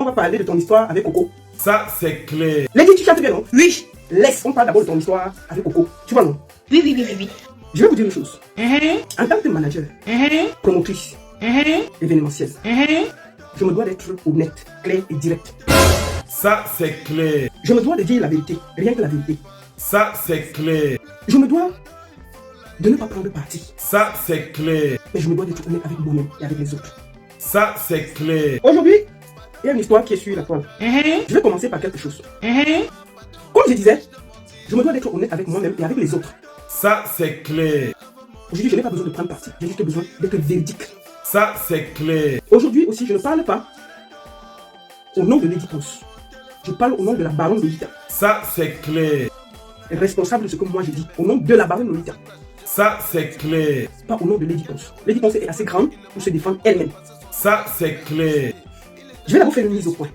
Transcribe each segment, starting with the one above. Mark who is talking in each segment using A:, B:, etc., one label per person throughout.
A: va parler de ton histoire avec Coco.
B: Ça, c'est clair.
A: Lady, tu chantes bien, non?
C: Oui.
A: Laisse, on parle d'abord de ton histoire avec Coco. Tu vois, non?
C: Oui.
A: Je vais vous dire une chose. En tant que manager, promotrice, événementielle, je me dois d'être honnête, clair et direct.
B: Ça, c'est clair.
A: Je me dois de dire la vérité, rien que la vérité.
B: Ça, c'est clair.
A: Je me dois de ne pas prendre parti.
B: Ça, c'est clair.
A: Mais je me dois d'être honnête avec moi-même et avec les autres.
B: Ça, c'est clair.
A: Aujourd'hui, il y a une histoire qui est sur la toile. Je vais commencer par quelque chose. Comme je disais, je me dois d'être honnête avec moi-même et avec les autres.
B: Ça, c'est clair.
A: Aujourd'hui, je n'ai pas besoin de prendre parti. J'ai juste besoin d'être véridique.
B: Ça, c'est clair.
A: Aujourd'hui aussi, je ne parle pas au nom de Lady Ponce. Je parle au nom de la baronne Lolita.
B: Ça, c'est clair.
A: Responsable de ce que moi je dis. Au nom de la baronne Lolita.
B: Ça, c'est clair.
A: Pas au nom de Lady Ponce. Lady Ponce est assez grande pour se défendre elle-même.
B: Ça, c'est clair.
A: Je vais d'abord faire une mise au point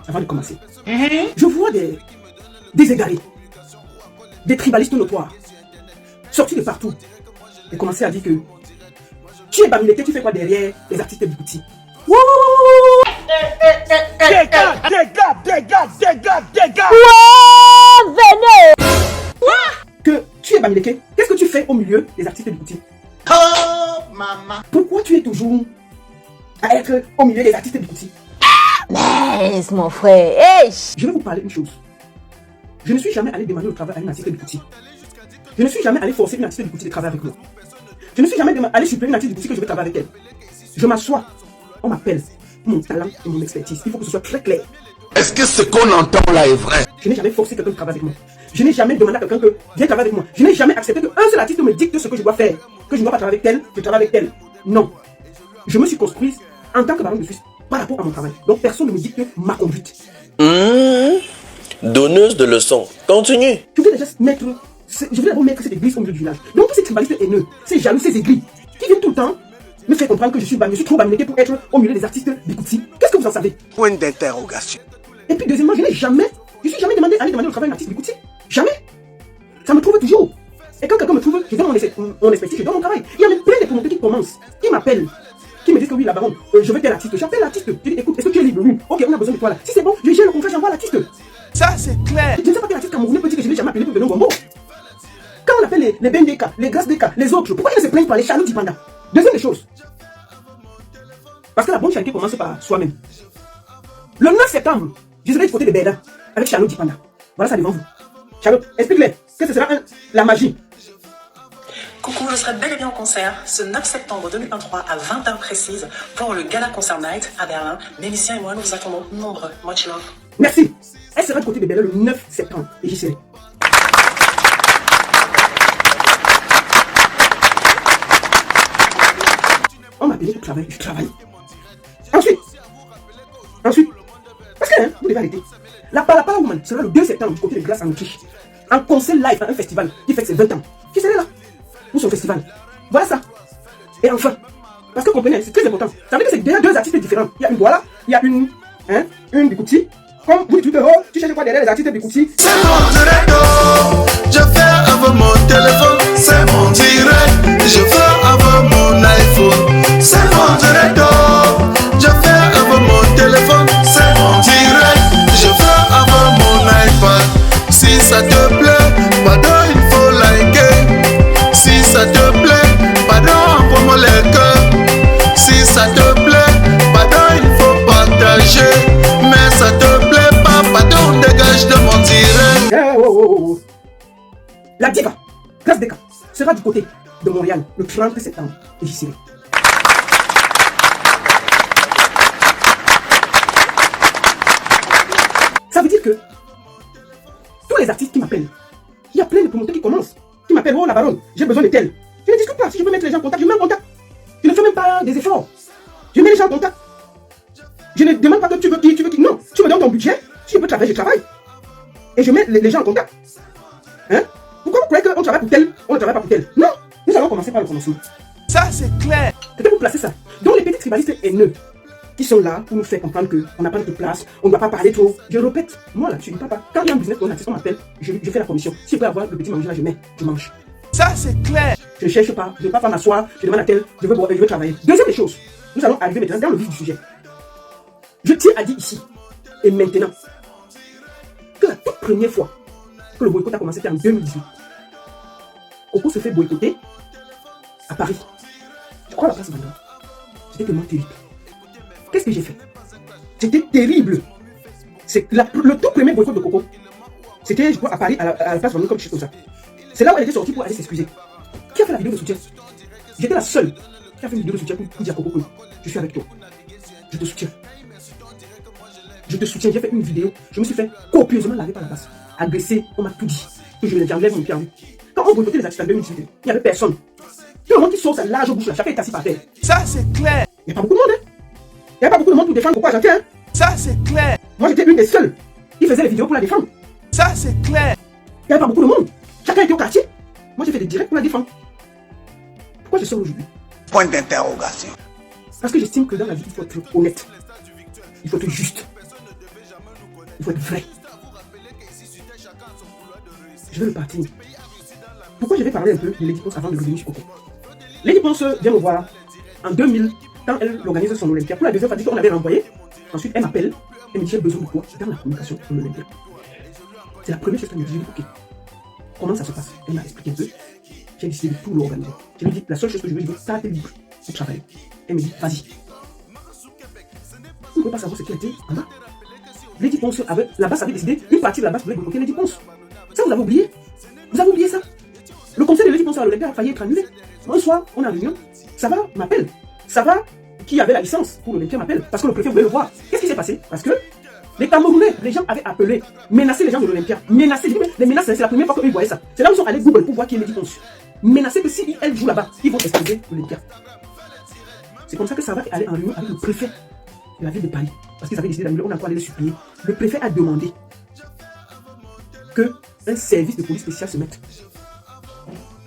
A: avant de commencer. Je vois des égarés, des tribalistes notoires, sortis de partout et commencer à dire que tu es Bamileke, tu fais quoi derrière les artistes du Bikouti?
D: Dégage! Venez!
A: Que tu es Bamileke, qu'est-ce que tu fais au milieu des artistes du Bikouti?
C: Oh, maman.
A: Pourquoi tu es toujours à être au milieu des artistes du Bikouti?
D: Mais mon frère, hey!
A: Je vais vous parler une chose. Je ne suis jamais allé demander le travail à une artiste du Bikouti. Je ne suis jamais allé forcer une artiste du Bikouti de travailler avec moi. Je ne suis jamais allé supplier une artiste du Bikouti que je veux travailler avec elle. Je m'assois, on m'appelle, mon talent et mon expertise. Il faut que ce soit très clair.
E: Est-ce que ce qu'on entend là est vrai?
A: Je n'ai jamais forcé quelqu'un de travailler avec moi. Je n'ai jamais demandé à quelqu'un que viens travailler avec moi. Je n'ai jamais accepté qu'un seul artiste me dicte ce que je dois faire. Que je ne dois pas travailler avec tel, je travaille avec tel. Non. Je me suis construite en tant que baronne de Suisse par rapport à mon travail. Donc personne ne me dicte ma conduite.
F: Donneuse de leçons. Continue.
A: Je voulais déjà mettre cette église au milieu du village. Donc tous ces tribalistes haineux, ces jaloux, ces aigris, qui viennent tout le temps me faire comprendre que je suis trop Bamileke pour être au milieu des artistes Bikouti. Qu'est-ce que vous en savez?
E: Point d'interrogation.
A: Et puis deuxièmement, je suis jamais demandé à aller demander le travail d'un artiste Bikouti. Jamais. Ça me trouve toujours. Et quand quelqu'un me trouve, je donne mon expertise, je donne mon travail. Il y a même plein de promoteurs qui commencent, qui m'appellent, qui me disent que oui, la baronne, je veux tel artiste. J'appelle l'artiste. Je dis, écoute, est-ce que tu es libre? Oui. Ok, on a besoin de toi là. Si c'est bon, je gère le contrat, j'envoie l'artiste.
E: Ça, c'est clair.
A: Je ne sais pas quel artiste camerounais peut dire que je n'ai jamais appelé pour venir au Gombo. Quand on appelle les BNDK, les Grâce DK, les autres, pourquoi ils se plaignent par les Charlotte Dipanda? Deuxième des choses. Parce que la bonne charité commence par soi-même. Le 9 septembre, je serai du côté de Béda avec Charlotte Dipanda. Voilà ça devant vous. Charlotte, explique-les que ce sera la magie.
G: Coucou, je serai bel et bien en concert ce 9 septembre 2023 à 20h précise pour le Gala Concert Night à Berlin. Mélicien et moi, nous vous attendons nombreux. Much love.
A: Merci. Elle sera du côté de Béda le 9 septembre et j'y serai. On m'a payé pour travailler, je travaille. Ensuite, parce que, vous devez arrêter. La Palapala Woman sera le 2 septembre du côté de Glace en Autriche. En concert live à un festival qui fête ses 20 ans. Je serai là pour son festival. Voilà ça. Et enfin, parce que comprenez, c'est très important. Ça veut dire que c'est déjà deux artistes différents. Il y a une Douala, il y a une Bikouti. Comme vous dites, oh, tu cherches quoi derrière les artistes Bikouti?
E: C'est mon direct. Je fais avec mon téléphone. C'est mon direct. Je fais avec mon iPhone. C'est mon direct. Je fais avec mon téléphone. C'est mon direct. Je fais avec mon iPad. Si ça te plaît, pardon, il faut liker. Si ça te plaît, pardon, envoie-moi les cœurs. Si ça te plaît, pardon, il faut partager. Mais ça te plaît pas, pardon, dégage de mon direct.
A: La diva, Grâce Deka, sera du côté de Montréal le 30 septembre et j'y serai. Ça veut dire que tous les artistes qui m'appellent, il y a plein de promoteurs qui commencent, qui m'appellent, oh la baronne, j'ai besoin de tel. Je ne discute pas, si je peux mettre les gens en contact, je mets en contact. Je ne fais même pas des efforts. Je mets les gens en contact. Je ne demande pas que tu veux qui. Non, tu me donnes ton budget, si je peux travailler, je travaille. Et je mets les gens en contact. Hein? Pourquoi vous croyez qu'on travaille pour tel, on ne travaille pas pour tel? Non, nous allons commencer par le commencement.
E: Ça, c'est clair.
A: Peut-être vous placer ça. Donc les petits tribalistes haineux qui sont là pour nous faire comprendre qu'on n'a pas de place, on ne doit pas parler trop. Je répète, moi là, je ne dis pas. Quand il y a un business pour un artiste, on m'appelle, je fais la commission. Si je peux avoir le petit manger là, je mange.
E: Ça, c'est clair.
A: Je ne cherche pas, je ne vais pas m'asseoir, je demande à tel, je veux travailler. Deuxième des choses, nous allons arriver maintenant dans le vif du sujet. Je tiens à dire ici Et maintenant, que la toute première fois que le boycott a commencé, c'était en 2018. Coco se fait boycotter à Paris. Je crois à la place Vendôme. C'était tellement terrible. Qu'est-ce que j'ai fait? C'était terrible. C'est le tout premier boycott de Coco. C'était, je crois, à Paris, à la place Vendôme, comme je sais comme ça. C'est là où elle était sortie pour aller s'excuser. Qui a fait la vidéo de soutien? J'étais la seule qui a fait une vidéo de soutien pour dire à Coco que je suis avec toi. Je te soutiens. Je te soutiens. J'ai fait une vidéo. Je me suis fait copieusement laver par la base. Agressé, on m'a tout dit. Que j'enlève mon pied en vue. Quand on boycottait les artistes en 2018, il n'y avait personne. Tout le monde qui sort sa large bouche là, chacun est assis par terre.
E: Ça c'est clair.
A: Il n'y a pas beaucoup de monde, hein. Il n'y a pas beaucoup de monde pour défendre Coco Ashanti, hein.
E: Ça c'est clair.
A: Moi j'étais une des seules qui faisait les vidéos pour la défendre.
E: Ça c'est clair.
A: Il n'y avait pas beaucoup de monde. Chacun était au quartier. Moi j'ai fait des directs pour la défendre. Pourquoi je sors aujourd'hui?
E: Point d'interrogation.
A: Parce que j'estime que dans la vie, il faut être honnête. Il faut être juste. Il faut être vrai. Je vais le partir. Pourquoi je vais parler un peu de Lady Ponce avant de revenir sur Coco? Lady Ponce vient me voir en 2000 quand elle organise son Olympia. Pour la deuxième fois, on l'avait renvoyée. Ensuite, elle m'appelle. Elle me dit j'ai besoin de toi dans la communication de l'Olympia. C'est la première chose qu'elle me dit. Ok. Comment ça se passe? Elle m'a expliqué un peu. J'ai décidé de tout l'organiser. Je lui ai dit la seule chose que je veux, ça t'es libre pour travailler. Elle me dit vas-y. Vous ne pouvez pas savoir ce qui a été en bas. Lady Ponce, la base avait décidé, une partie de la base voulait bloquer Lady Ponce. Ça, vous avez oublié? Vous avez oublié ça? Le conseil de Lady Ponce à l'Olympia a failli être annulé. Un soir, on est en réunion. Ça va m'appelle. Ça va, qui avait la licence pour l'Olympia m'appelle. Parce que le préfet voulait le voir. Qu'est-ce qui s'est passé? Parce que les Camerounais, les gens avaient appelé, menacé les gens de l'Olympia. Menacé. Les menaces, c'est la première fois qu'ils voyaient ça. C'est là où ils sont allés Google pour voir qui est Lady Ponce. Menacé que si elle joue là-bas, ils vont exploser l'Olympia. C'est comme ça que ça va aller en réunion avec le préfet de la ville de Paris. Parce qu'ils avaient décidé d'annuler, on a encore allé les supplier. Le préfet a demandé qu'un service de police spécial se mette.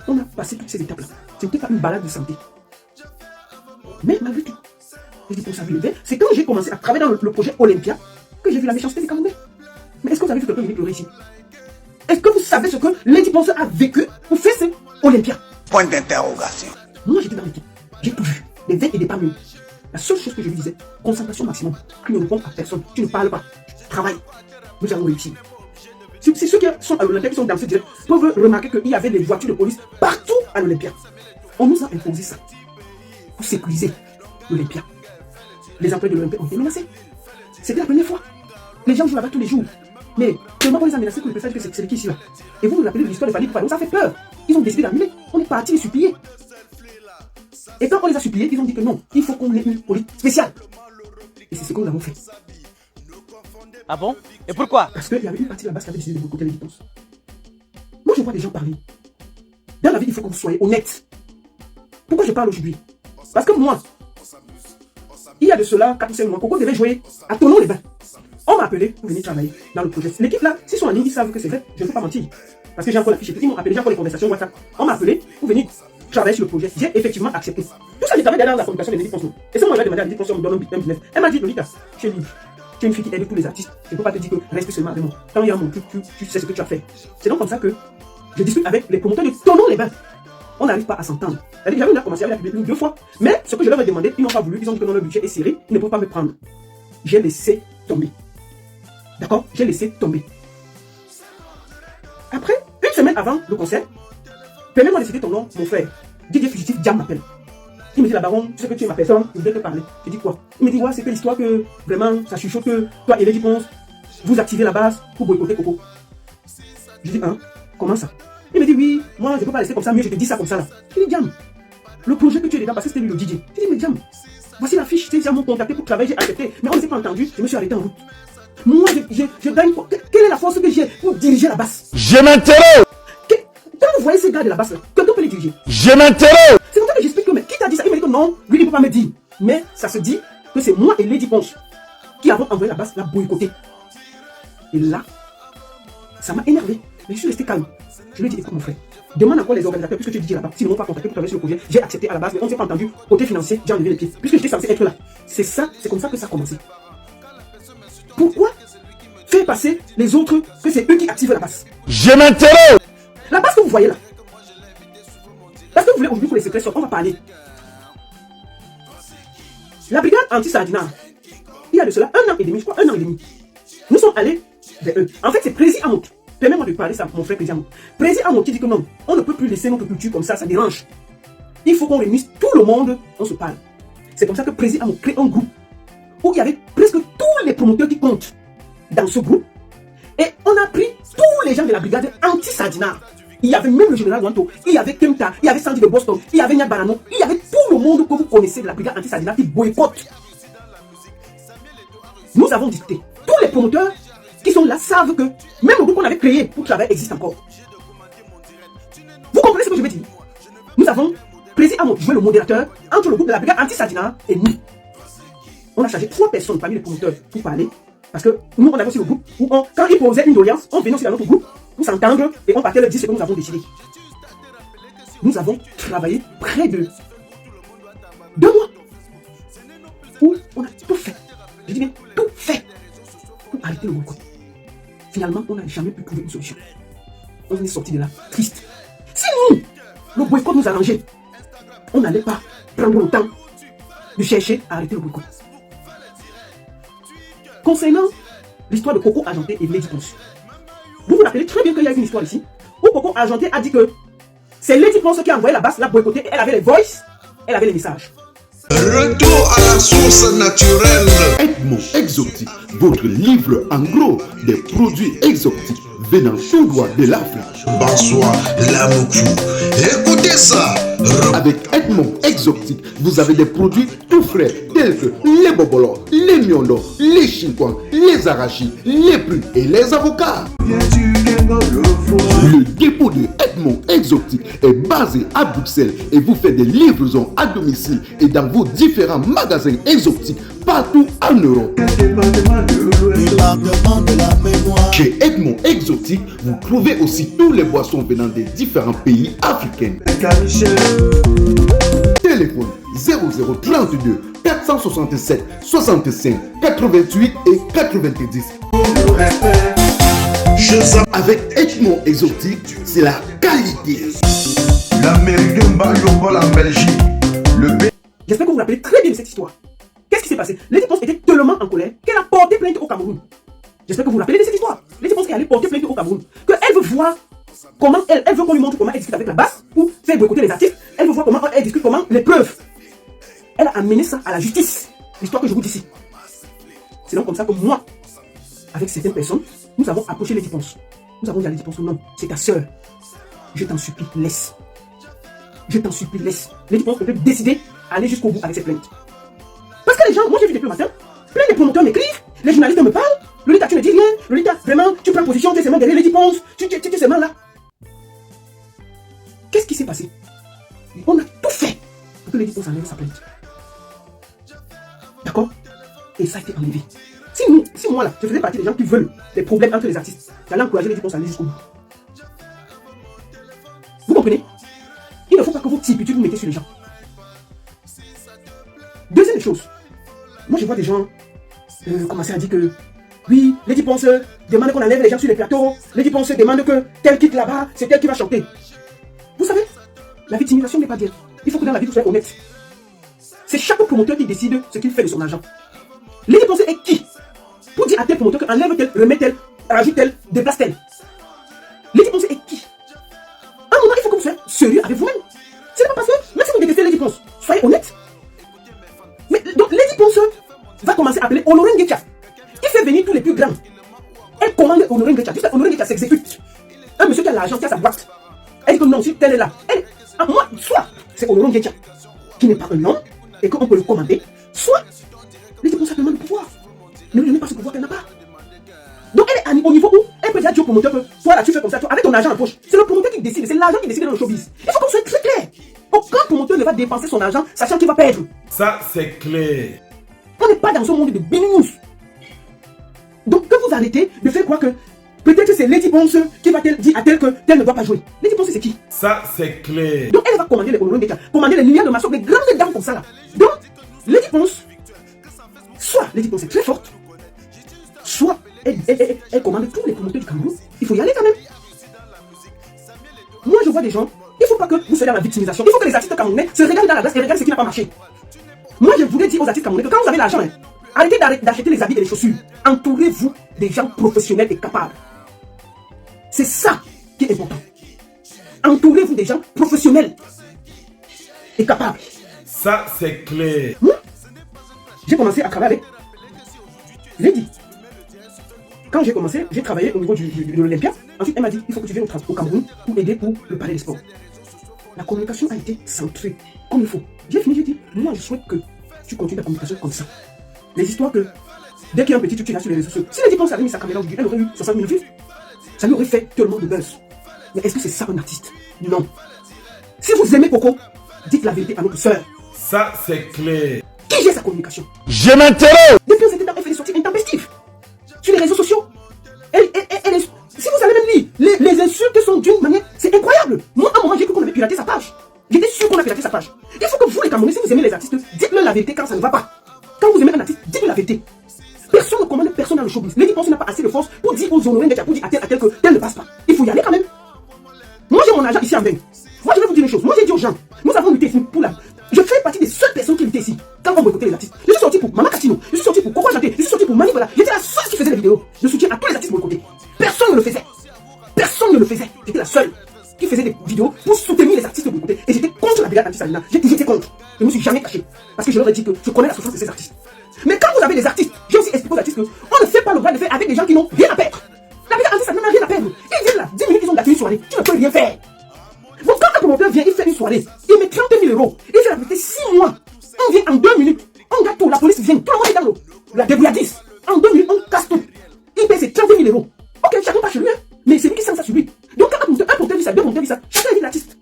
A: On a passé toutes ces étapes-là. Ce n'était pas une balade de santé. Mais malgré tout, les responsabilités, c'est quand j'ai commencé à travailler dans le projet Olympia que j'ai vu la méchanceté des Camerounais. Mais est-ce que vous avez vu quelqu'un venir pleurer ici? Est-ce que vous savez ce que Lady Ponce a vécu pour faire ce Olympia?
E: Point d'interrogation.
A: Moi j'étais dans l'équipe, j'ai tout vu, des veilles et des pas mieux. La seule chose que je lui disais, concentration maximum. Tu ne réponds à personne, tu ne parles pas, tu travailles. Nous allons réussir. Si ceux qui sont à l'Olympia, qui sont dans ce direct, peuvent remarquer qu'il y avait des voitures de police partout à l'Olympia. On nous a imposé ça pour sécuriser l'Olympia. Les employés de l'Olympia ont été menacés. C'était la première fois. Les gens jouent là-bas tous les jours. Mais tellement on les a menacés que le préfet dit que c'est qui ici là. Et vous rappelez de l'histoire de Fali Poupadou, ça fait peur. Ils ont décidé d'annuler. On est parti les supplier. Et quand on les a suppliés, ils ont dit que non, il faut qu'on ait une police spéciale. Et c'est ce que nous avons fait.
H: Ah bon? Et pourquoi?
A: Parce qu'il y avait une partie de la base qui avait décidé de boycotter les dépenses. Moi, je vois des gens parler. Dans la vie, il faut qu'on soit honnête. Pourquoi je parle aujourd'hui? Parce que moi, il y a de cela 4 ou 5 mois, Coco devait jouer à Tonon-les-Bains. On m'a appelé pour venir travailler dans le projet. L'équipe là, s'ils sont en ligne, ils savent que c'est vrai. Je ne peux pas mentir. Parce que j'ai encore la fiche. Ils m'ont appelé, j'ai encore les conversations WhatsApp. On m'a appelé pour venir travailler sur le projet. J'ai effectivement accepté. Tout ça, j'ai travaillé derrière la communication de Lady Ponce. Et c'est moi qui ai demandé à Lady Ponce, on me donne un business. Elle m'a dit, Lolita, tu es libre. Tu es une fille qui aide tous les artistes. Je ne peux pas te dire que reste seulement avec moi. Quand il y a mon truc, tu sais ce que tu as fait. C'est donc comme ça que je discute avec les promoteurs de Tonon-les-Bains. On n'arrive pas à s'entendre. C'est-à-dire que j'avais commencé à la publier 2 fois. Mais ce que je leur ai demandé, ils n'ont pas voulu. Ils ont dit que non, le budget est serré. Ils ne peuvent pas me prendre. J'ai laissé tomber. D'accord? J'ai laissé tomber. Après, une semaine avant le concert, permets-moi de citer ton nom, mon frère. Didier Fugitif Diam m'appelle. Il me dit, la baronne, tu sais que tu es ma personne, je voudrais te parler. Je dis quoi? Il me dit, ouais, c'est que l'histoire que vraiment, ça chuchote que toi et Lady Ponce, vous activez la base pour boycotter Coco. Je dis, hein? Comment ça? Il me dit, oui, moi je ne peux pas rester comme ça, mieux je te dis ça comme ça là. Je dis, Diam, le projet que tu es dedans, parce que c'était lui le DJ. Je dis, mais Diam, voici la fiche, ils m'ont contacté pour travailler, j'ai accepté, mais on ne s'est pas entendu, je me suis arrêté en route. Moi, je gagne. Quelle est la force que j'ai pour diriger la basse?
E: Je m'interroge.
A: Quand vous voyez ces gars de la basse là, quelqu'un peut les diriger.
E: Je m'interroge.
A: C'est comme ça que j'explique que, mais qui t'a dit ça? Il m'a dit que non, lui il ne peut pas me dire. Mais ça se dit que c'est moi et Lady Ponce qui avons envoyé la basse la boycotter. Et là, ça m'a énervé. Mais je suis resté calme. Je lui ai dit, écoute mon frère, demande encore les organisateurs, puisque tu dis là-bas, s'ils ne m'ont pas contacté pour travailler sur le projet, j'ai accepté à la base, mais on ne s'est pas entendu. Côté financier, j'ai enlevé les pieds. Puisque j'étais censé être là. C'est ça, c'est comme ça que ça a commencé. Pourquoi faire passer les autres que c'est eux qui activent la base?
E: Je m'interroge.
A: La base que vous voyez là. Parce que vous voulez aujourd'hui pour les secrets sortent, on va parler. La brigade anti-Sardina, il y a de cela 1 an et demi, je crois 1 an et demi. sommes allés vers eux. En fait, c'est Prési Amout. Permets-moi de parler ça, mon frère Prési Amout. Prési Amout qui dit que non, on ne peut plus laisser notre culture comme ça dérange. Il faut qu'on réunisse tout le monde, on se parle. C'est comme ça que Prési Amout crée un groupe où il y avait presque tous les promoteurs qui comptent dans ce groupe. Et on a pris tous les gens de la brigade anti-Sadina. Il y avait même le général Wanto, il y avait Kemta, il y avait Sandy de Boston, il y avait Nyat Barano, il y avait tout le monde que vous connaissez de la brigade anti-Sadina qui boycotte. Nous avons discuté. Tous les promoteurs qui sont là savent que même le groupe qu'on avait créé pour travailler existe encore. Vous comprenez ce que je veux dire? Nous avons Prési Amout joué le modérateur entre le groupe de la brigade anti-Sadina et nous. On a chargé 3 personnes parmi les promoteurs pour parler. Parce que nous, on avait aussi le groupe où quand ils posaient une doléance, on venait aussi dans notre groupe pour s'entendre et on partait leur dire ce que nous avons décidé. Nous avons travaillé près de 2 mois où on a tout fait. Je dis bien tout fait pour arrêter le boycott. Finalement, on n'a jamais pu trouver une solution. On est sorti de là triste. Si nous, le boycott nous arrangeait, on n'allait pas prendre le temps de chercher à arrêter le boycott. Concernant l'histoire de Coco Argenté et Lady Ponce, vous vous rappelez très bien qu'il y a une histoire ici où Coco Argenté a dit que c'est Lady Ponce qui a envoyé la basse, l'a boycotté, et elle avait les voices, elle avait les messages.
E: Retour à la source naturelle.
I: Edmond Exotique, votre livre en gros des produits exotiques venant tout droit de l'Afrique.
E: Bonsoir, la Moukou. Écoutez ça.
I: Avec Edmond Exotique, vous avez des produits tout frais tels que les bobolos, les miondo, les chinquans, les arachis, les plumes et les avocats. Le dépôt de Edmond Exotique est basé à Bruxelles et vous fait des livraisons à domicile et dans vos différents magasins exotiques partout en Europe. Chez Edmond Exotique, vous trouvez aussi tous les boissons venant des différents pays africains. Téléphone 0032 467 65 88 et 90. Avec Edmond Exotique, c'est la qualité.
E: L'Amérique de Mariupol en Belgique.
A: J'espère que vous vous rappelez très bien de cette histoire. Qu'est-ce qui s'est passé? Lady Ponce était tellement en colère qu'elle a porté plainte au Cameroun. J'espère que vous vous rappelez de cette histoire. Lady Ponce est allée porter plainte au Cameroun. Qu'elle veut voir comment elle veut qu'on lui montre comment elle discute avec la basse pour faire boycotter les artistes. Elle veut voir comment elle discute, comment les preuves. Elle a amené ça à la justice. L'histoire que je vous dis ici. C'est donc comme ça que moi, avec certaines personnes, nous avons approché Lady Ponce. Nous avons dit à Lady Ponce, non, c'est ta soeur. Je t'en supplie, laisse. Je t'en supplie, laisse. Lady Ponce peut décider d'aller jusqu'au bout avec ses plaintes. Parce que les gens, moi j'ai vu depuis le matin, plein de promoteurs m'écrivent, les journalistes me parlent. Lolita, tu ne dis rien. Lolita, vraiment, tu prends position, tu es seulement derrière Lady Ponce. Tu es seulement là. Qu'est-ce qui s'est passé? On a tout fait pour que Lady Ponce enlève sa plainte. D'accord? Et ça a été enlevé. Si moi là, je faisais partie des gens qui veulent des problèmes entre les artistes, j'allais encourager Lady Ponce à aller jusqu'au bout. Vous comprenez? Il ne faut pas que vos typitudes vous mettez sur les gens. Deuxième chose, moi je vois des gens commencer à dire que oui, Lady Ponce demande qu'on enlève les gens sur les plateaux, Lady Ponce demande que tel quitte là-bas, c'est elle qui va chanter. Vous savez, la victimisation n'est pas bien. Il faut que dans la vie vous soyez honnête. C'est chaque promoteur qui décide ce qu'il fait de son argent. Lady Ponce est qui pour dire à tel promoteur que enlève tel, remet tel, rajoute tel, déplace tel? Lady Ponce est qui? À un moment, il faut que vous soyez sérieux avec vous-même. C'est pas parce que, même si vous détestez Lady Ponce, soyez honnête. Mais donc Lady Ponce va commencer à appeler Honoré Ngecha. Il fait venir tous les plus grands. Elle commande Honoré Ngecha. Juste Honoré Ngecha s'exécute. Un monsieur qui a l'argent, qui a sa boîte. Elle dit que non, si tel est là. Elle, moi, soit c'est Honoré Ngecha qui n'est pas un homme et qu'on peut le commander, soit Lady Ponce a tellement de pouvoir. Ne lui donnez pas ce pouvoir qu'elle n'a pas. Donc elle est au niveau où elle peut dire au promoteur que toi là tu fais comme ça, toi, avec ton argent en poche. C'est le promoteur qui décide, c'est l'argent qui décide dans le showbiz. Il faut qu'on soit très clair. Aucun promoteur ne va dépenser son argent sachant qu'il va perdre.
B: Ça, c'est clair.
A: On n'est pas dans ce monde de binous. Donc que vous arrêtez de faire croire que peut-être c'est Lady Ponce qui va dire à tel que tel ne doit pas jouer. Lady Ponce c'est qui?
B: Ça, c'est clair.
A: Donc elle va commander les Honoré Ngecha, commander les milliards de maçons, des grandes dames comme ça là. Donc Lady Ponce, soit Lady Ponce est très forte, soit elle commande tous les promoteurs du Cameroun. Il faut y aller quand même. Moi je vois des gens, il ne faut pas que vous soyez dans la victimisation. Il faut que les artistes camerounais se regardent dans la glace et regardent ce qui n'a pas marché. Moi je voulais dire aux artistes camerounais que quand vous avez l'argent, Arrêtez d'acheter les habits et les chaussures. Entourez-vous des gens professionnels et capables. C'est ça qui est important. Entourez-vous des gens professionnels et capables.
B: Ça, c'est clair.
A: J'ai commencé à travailler avec Lady. Quand j'ai commencé, j'ai travaillé au niveau de l'Olympia. Ensuite, elle m'a dit, il faut que tu viennes au Cameroun pour aider pour le palais des sports. La communication a été centrée comme il faut. J'ai fini, j'ai dit, moi je souhaite que tu continues la communication comme ça. Les histoires que, dès qu'il y a un petit truc qui est là sur les réseaux sociaux, si Lady Ponce avait mis sa caméra aujourd'hui, elle aurait eu 60 000 vues. Ça lui aurait fait tellement de buzz. Mais est-ce que c'est ça un artiste? Non. Si vous aimez Coco, dites la vérité à notre soeur.
B: Ça, c'est clair.
A: Qui gère sa communication?
H: Je m'intéresse.
A: Depuis un certain temps, elle fait des sorties intempestives. Sur les réseaux sociaux. Si vous allez même lire, les insultes sont d'une manière... C'est incroyable. Moi, à un moment, j'ai cru qu'on avait piraté sa page. J'étais sûr qu'on a piraté sa page. Il faut que vous, les Camerounais, si vous aimez les artistes, dites-leur la vérité quand ça ne va pas. Quand vous aimez un artiste, dites-lui la vérité. Personne ne commande, personne dans le showbiz. Lady Ponce n'a pas assez de force pour dire aux honoraires pour dire à tel que tel ne passe pas. Il faut y aller quand même. Moi, j'ai mon agent ici en vain. Moi, je vais vous dire une chose. Moi, j'ai dit aux gens, nous avons lutté ici pour la... Je fais partie des seules personnes qui luttaient ici quand on boycottait les artistes. Je suis sorti pour Mama Casino, je suis sorti pour Coco Janté, je suis sorti pour Mani Voilà. J'étais la seule qui faisait des vidéos de soutien à tous les artistes boycottés. Personne ne le faisait. Personne ne le faisait. J'étais la seule qui faisait des vidéos pour soutenir les artistes boycottés. Et j'étais contre la brigade anti-Salina. J'ai toujours été contre. Je ne me suis jamais caché. Parce que je leur ai dit que je connais la souffrance de ces artistes. Mais quand vous avez des artistes, j'ai aussi expliqué aux artistes qu'on ne fait pas le droit de faire avec des gens qui n'ont rien à perdre. La brigade anti-Salina n'a rien à perdre. Ils viennent là, 10 minutes, ils ont gâté une soirée. Tu ne peux rien faire. Donc quand un promoteur vient, il fait une soirée, il met 30 000 €, il fait la vérité 6 mois, on vient en 2 minutes, on gâte tout, la police vient, tout le monde est dans la débrouillardise. En 2 minutes, on casse tout. Il paye ses 30 000 €. Ok, chacun pas chez lui, hein, mais c'est lui qui sent ça sur lui. Donc quand un promoteur dit ça, deux promoteurs dit ça, chacun évite l'artiste.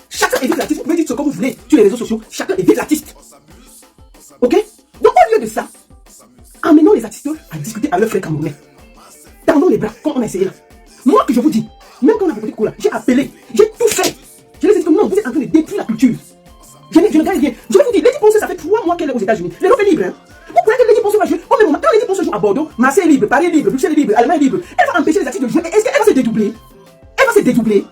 A: Chacun évite l'artiste, vous pouvez dire ce que vous voulez sur les réseaux sociaux, chacun évite l'artiste. Ok? Donc au lieu de ça, amenons les artistes à discuter à leurs frères camerounais. Tendons les bras, comme on a essayé là. Moi que je vous dis, même quand on a voté Cola, j'ai appelé, j'ai tout fait. Je les ai dit que non, vous êtes en train de détruire la culture. Je ne regarde rien. Je vais vous dire, Lady Ponce, ça fait 3 mois qu'elle est aux États-Unis. L'Europe est libre. Hein. Vous croyez que Lady Ponce va jouer au même moment? Quand Lady Ponce joue à Bordeaux, Marseille est libre, Paris est libre, Bruxelles est libre, Allemagne est libre. Elle va empêcher les artistes de jouer. Est-ce qu'elle va se dédoubler? Elle va se dédoubler.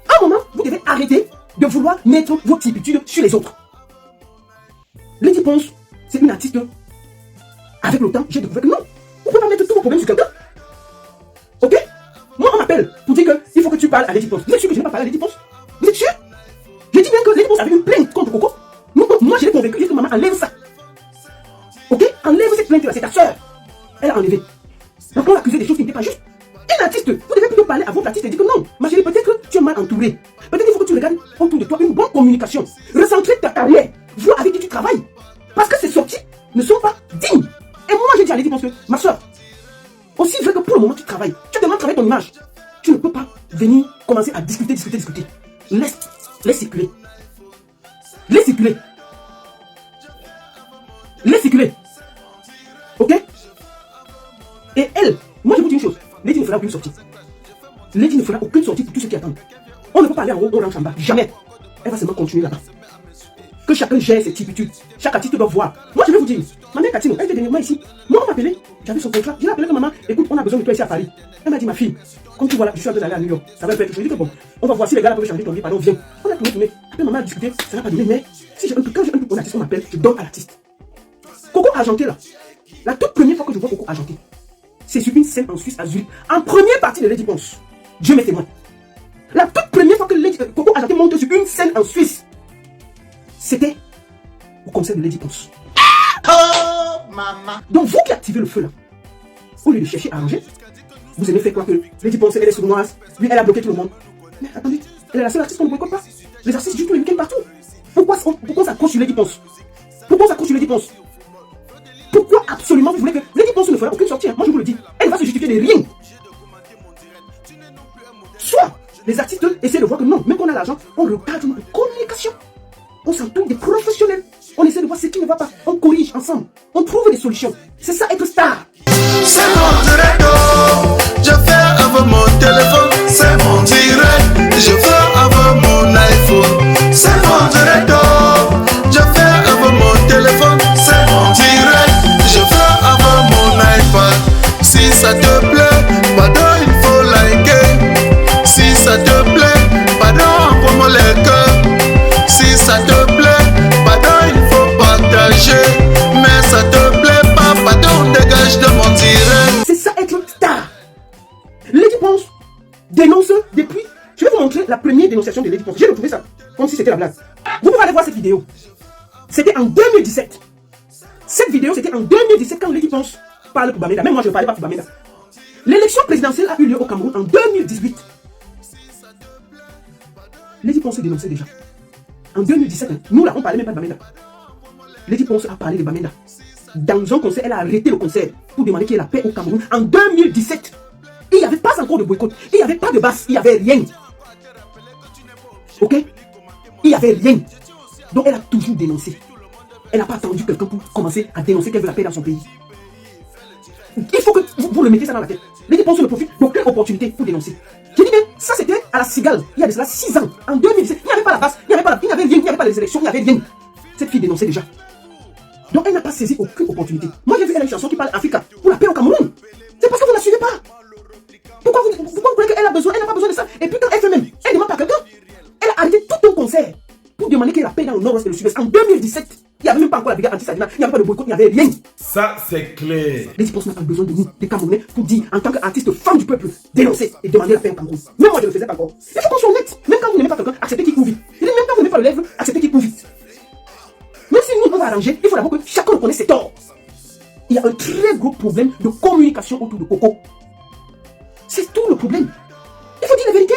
A: À un moment, vous devez arrêter de vouloir mettre vos typitudes sur les autres. Lady Ponce, c'est une artiste. Avec le temps, j'ai découvert que non. Vous ne pouvez pas mettre tous vos problèmes sur quelqu'un. Ok? Moi, on m'appelle pour dire qu'il faut que tu parles à Lady Ponce. Vous êtes sûr que je n'ai pas parlé à Lady Ponce? Vous êtes sûr? J'ai dit bien que Lady Ponce avait une plainte contre Coco. Moi, je l'ai convaincu. J'ai dit que maman, enlève ça. Ok? Enlève cette plainte-là, c'est ta soeur. Elle a enlevé. Donc, on l'accusait des choses qui n'étaient pas justes. Une artiste, vous devez plutôt parler à votre artiste et dire que non, ma chérie, peut-être que tu es mal entouré. Peut-être qu'il faut que tu regardes autour de toi une bonne communication. Recentrer ta carrière. Vois avec qui tu travailles. Parce que ces sorties ne sont pas dignes. Et moi, j'ai dit à Lady Ponce que, ma soeur, aussi vrai que pour le moment tu travailles, tu demandes de travailler ton image. Tu ne peux pas venir commencer à discuter. Laisse circuler. Laisse circuler. Ok? Et elle, moi je vous dis une chose, Lady ne fera aucune sortie. Lady ne fera aucune sortie pour tous ceux qui attendent. On ne peut pas aller en haut, on rentre en bas. Jamais. Elle va seulement continuer là-bas. Que chacun gère ses typitudes. Chaque artiste doit voir. Moi je vais vous dire, ma mère Catino, elle était dernièrement ici. Moi on m'a appelé, j'avais son contrat. J'ai appelé que maman, écoute, on a besoin de toi ici à Paris. Elle m'a dit, ma fille, comme tu vois là, je suis en train d'aller à New York. Ça va faire quelque chose. Je dis que bon, on va voir si les gars là peuvent changer ton vie. Pardon, viens. On a tourné. Après maman a discuté, ça va pas donner, mais si j'ai un truc, quand j'ai un truc pour l'artiste, on m'appelle, je donne à l'artiste. Coco Argenté là, la toute première fois que je vois Coco Argenté, c'est sur une scène en Suisse à Zurich, en première partie de Lady Ponce. Dieu m'est témoin. La toute première fois que Coco Argenté monte sur une scène en Suisse, c'était au concert de Lady Ponce.
C: Oh, maman.
A: Donc vous qui activez le feu là, au lieu de chercher à arranger, vous aimez faire quoi que Lady Ponce, elle est sournoise, lui elle a bloqué tout le monde. Mais attendez, elle est la seule artiste qu'on ne boycotte pas. Les artistes jouent tous les week-ends partout. Pourquoi on s'accroche sur Lady Ponce? Pourquoi on s'accroche sur Lady Ponce? Pourquoi absolument vous voulez que Lady Ponce ne fera aucune sortie? Moi je vous le dis, elle va se justifier de rien. Soit les artistes essaient de voir que non, même qu'on a l'argent, on regarde notre communication. On s'entoure des professionnels. On essaie de voir ce qui ne va pas. On corrige ensemble. On trouve des solutions. C'est ça être star.
E: C'est mon direct. Je fais avec mon téléphone. C'est mon direct. Je fais avec mon iPhone. C'est mon direct. Je fais avec mon téléphone. C'est mon direct. Je fais avec mon iPad. Si ça te plaît, pardon, il faut liker. Si ça te plaît, pardon, envoie-moi les cœurs. Si ça te plaît, pardon, il faut partager. Mais ça
A: dénonce depuis... Je vais vous montrer la première dénonciation de Lady Ponce. J'ai retrouvé ça, comme si c'était la blague. Vous pouvez aller voir cette vidéo. C'était en 2017. Cette vidéo, c'était en 2017 quand Lady Ponce parle pour Bamenda. Même moi, je ne parlais pas pour Bamenda. L'élection présidentielle a eu lieu au Cameroun en 2018. Lady Ponce dénonçait déjà. En 2017, nous là, on ne parlait même pas de Bamenda. Lady Ponce a parlé de Bamenda. Dans un concert, elle a arrêté le concert pour demander qu'il y ait la paix au Cameroun en 2017. Il n'y avait pas encore de boycott. Il n'y avait pas de basse. Il n'y avait rien. Ok? Il n'y avait rien. Donc elle a toujours dénoncé. Elle n'a pas attendu quelqu'un pour commencer à dénoncer qu'elle veut la paix dans son pays. Il faut que vous le mettez ça dans la tête. Lady Ponce ne profite d'aucune opportunité pour dénoncer. Je dis bien, ça c'était à la Cigale, il y a de cela 6 ans. En 2017, il n'y avait pas la basse, il n'y avait rien, il n'y avait pas les élections, il n'y avait rien. Cette fille dénonçait déjà. Donc elle n'a pas saisi aucune opportunité. Moi j'ai vu elle a une chanson qui parle Africa pour la paix au Cameroun. C'est parce que vous ne la suivez pas. Pourquoi vous croyez qu'elle a besoin? Elle n'a pas besoin de ça. Et puis quand elle fait même, elle demande pas à quelqu'un. Elle a arrêté tout un concert pour demander qu'il y ait la paix dans le nord-ouest et le sud-est. En 2017, il n'y avait même pas encore la brigade anti-Sadina, il n'y avait pas de boycott, il n'y avait rien.
B: Ça, c'est clair.
A: Lady Ponce n'a pas besoin de nous, des Camerounais, pour dire, en tant qu'artiste femme du peuple, dénoncer et demander la paix au Cameroun. Même moi, je ne le faisais pas encore. Il faut qu'on soit honnête. Même quand vous n'aimez pas quelqu'un, acceptez qu'il court vite. Je dis, même quand vous n'aimez pas le lèvre, acceptez qu'il court vite. Même si nous, on va arranger, il faut d'abord que chacun reconnaisse ses torts. Il y a un très gros problème de communication autour de Coco. C'est tout le problème. Il faut dire la vérité.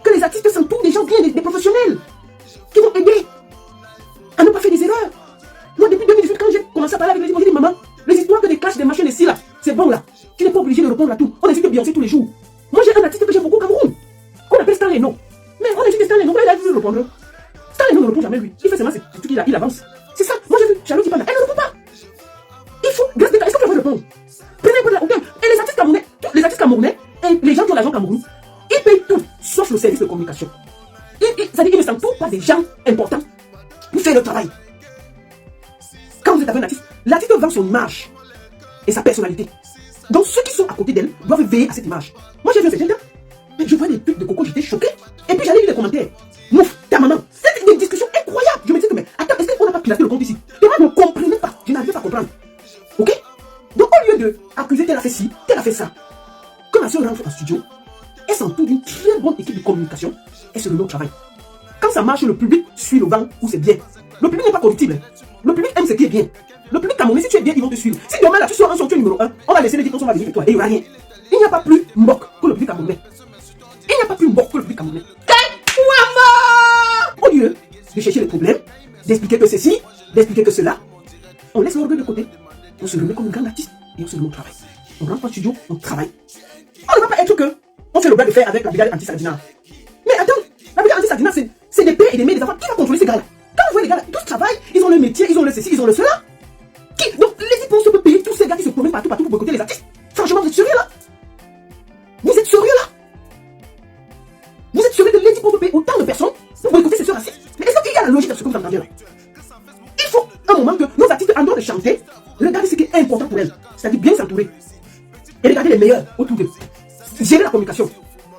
A: Que les artistes sont tous des gens bien, des professionnels, qui vont aider à ne pas faire des erreurs. Moi, depuis 2018, quand j'ai commencé à parler avec les gens, j'ai dit, maman, les histoires que des clashs, des machines ici, là, c'est bon là. Tu n'es pas obligé de répondre à tout. On insulte Beyoncé tous les jours. Moi, j'ai un artiste que j'aime beaucoup au Cameroun, qu'on appelle Stan Leno. Mais on insulte Stan Leno, il a vu le répondre. Stan Leno ne répond jamais, lui. Il fait seulement c'est tout qu'il avance. C'est ça. Moi, j'ai vu Charlotte Tipana, elle ne répond pas. Il faut, grâce à est-ce que tu vas répondre? Prenez un peu de la hauteur. Et les artistes camerounais, et les gens qui ont l'argent Cameroun, ils payent tout, sauf le service de communication. C'est-à-dire qu'ils ne s'entourent pas des gens importants pour faire le travail. Quand vous êtes avec un artiste, l'artiste vend son image et sa personnalité. Donc ceux qui sont à côté d'elle doivent veiller à cette image. Moi j'ai vu ces gens-là, je vois des trucs de Coco, j'étais choqué. Et puis j'allais lire les commentaires. Mouf, ta maman. C'était des discussions incroyables. Je me disais que, mais attends, est-ce qu'on n'a pas piraté le compte ici? Et moi je ne comprenais pas, je n'arrivais pas à comprendre. Ok? Donc au lieu de accuser qu'elle a fait ci, qu'elle a fait ça, quand ma soeur rentre en studio, elle s'entoure d'une très bonne équipe de communication et se remet au travail. Quand ça marche, le public suit le vent où c'est bien. Le public n'est pas corruptible. Le public aime ce qui est bien. Le public camerounais, si tu es bien, ils vont te suivre. Si demain là tu sors un son, tu es numéro 1, on va laisser les dire qu'on va venir avec toi et il n'y aura rien. Il n'y a pas plus moque que le public camerounais. Il n'y a pas plus moque que le public camerounais. Au lieu de chercher les problèmes, d'expliquer que ceci, d'expliquer que cela, on laisse l'orgueil de côté. On se remet comme un grand artiste et on se remet au travail. On rentre en studio, on travaille. On ne va pas être que on fait le bras de fer avec la brigade anti-Sadina. Mais attends, la brigade anti-Sadina, c'est des pères et des mères, des enfants. Qui va contrôler ces gars-là? Quand vous voyez les gars-là, tous travaillent, ils ont le métier, ils ont le ceci, ils ont le cela. Donc Lady Ponce peut payer tous ces gars qui se promènent partout pour boycotter les artistes. Franchement, vous êtes sérieux là? Vous êtes sérieux là? Vous êtes sérieux que Lady Ponce peut payer autant de personnes pour boycotter ces sœurs racistes? Mais est-ce qu'il y a la logique dans ce que vous entendez là? Il faut un moment que nos artistes, en dehors de chanter, regardez ce qui est important pour elles. C'est-à-dire bien s'entourer. Et regardez les meilleurs autour d'eux. Gérer la communication.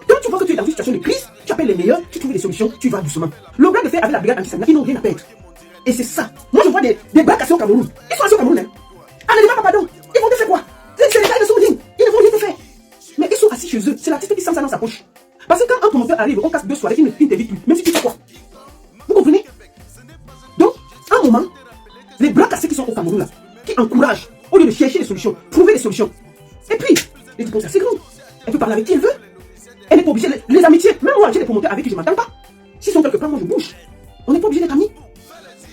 A: Quand tu vois que tu es dans une situation de crise, tu appelles les meilleurs, tu trouves des solutions, tu vas doucement. Le bras de fer avec la brigade anti-Sadina, ils n'ont rien à perdre. Et c'est ça. Moi je vois des bras cassés au Cameroun. Ils sont assis au Cameroun. Ah, ne demande pas pardon. Ils vont te faire quoi? C'est les gars, ils sont dignes. Ils ne vont rien te faire. Mais ils sont assis chez eux. C'est l'artiste qui sent ça dans sa poche. Parce que quand un promoteur arrive, on casse 2 soirées, il ne t'invite plus. Même si tu fais quoi? Vous comprenez? Donc, à un moment, les bras cassés qui sont au Cameroun là, qui encouragent, au lieu de chercher des solutions, trouver des solutions. Et puis, les Ponce c'est grand. Elle peut parler avec qui elle veut. Elle n'est pas obligée. Les amitiés, même moi, j'ai des promoteurs avec qui je ne m'entends pas. S'ils sont quelque part, moi je bouge. On n'est pas obligé d'être amis.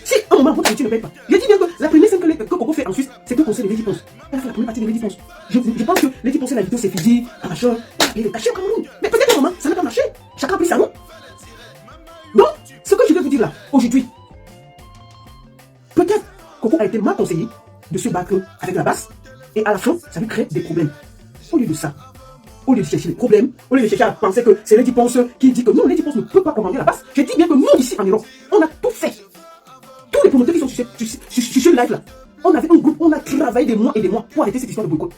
A: Si à un moment, votre amitié ne paye pas. Je dis bien que la première scène que Coco fait en Suisse, c'est que conseil de Lady Ponce. Elle a fait la première partie de Lady Ponce. Je pense que Lady Ponce, la vidéo, c'est Fiji, Arracheur, elle a payé les cachets au Cameroun. Mais peut-être à un moment, ça n'a pas marché. Chacun a pris sa nom. Donc, ce que je vais vous dire là, aujourd'hui, peut-être Coco a été mal conseillé de se battre avec la basse. Et à la fin, ça lui crée des problèmes. Au lieu de ça, au lieu de chercher les problèmes, au lieu de chercher à penser que c'est Lady Ponce qui dit que non, Lady Ponce ne peut pas commander la basse, je dis bien que nous, ici en Europe, on a tout fait. Tous les promoteurs qui sont sur ce live-là, on avait un groupe, on a travaillé des mois et des mois pour arrêter cette histoire de boycott.